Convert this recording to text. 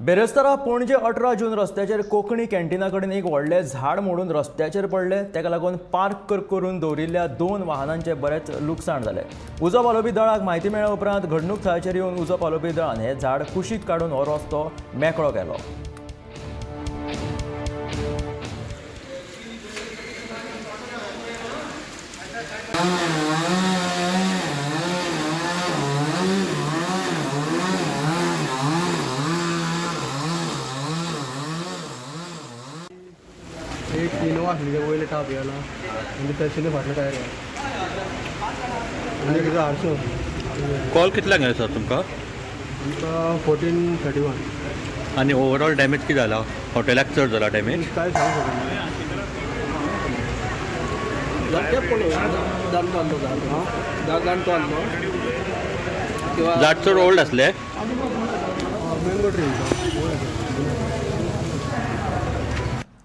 बेरेस्तारा पणजे 18 जून रस्त्याचेर कोंकणी कॅन्टीना कडेन एक व्हडलें झाड मोडून रस्त्याचेर पडलें। तेका लागून पार्क करून दवरिल्ल्या 2 वाहनांचें बरेंच लुकसाण जालें। उजो पालोवपी दळाक म्हायती मेळ्ळे उपरांत घडणूक थळाचेर येवन उजो पालोवपी दळान हें झाड कुशीक काडून हो रस्तो मेकळो केलो। एक इनोवा आसली वयले टाप गेला म्हणजे तहसील फाटले टायर आनी कितें हाडसो कॉल कितल्यांक गेलो सर तुमकां? आमकां 14:31 आनी ओवरऑल डॅमेज कितें जाला? हॉटेलाक चड जाला डॅमेज? काय सांगू शकना झाड चड ओल्ड आसलें? Mango tree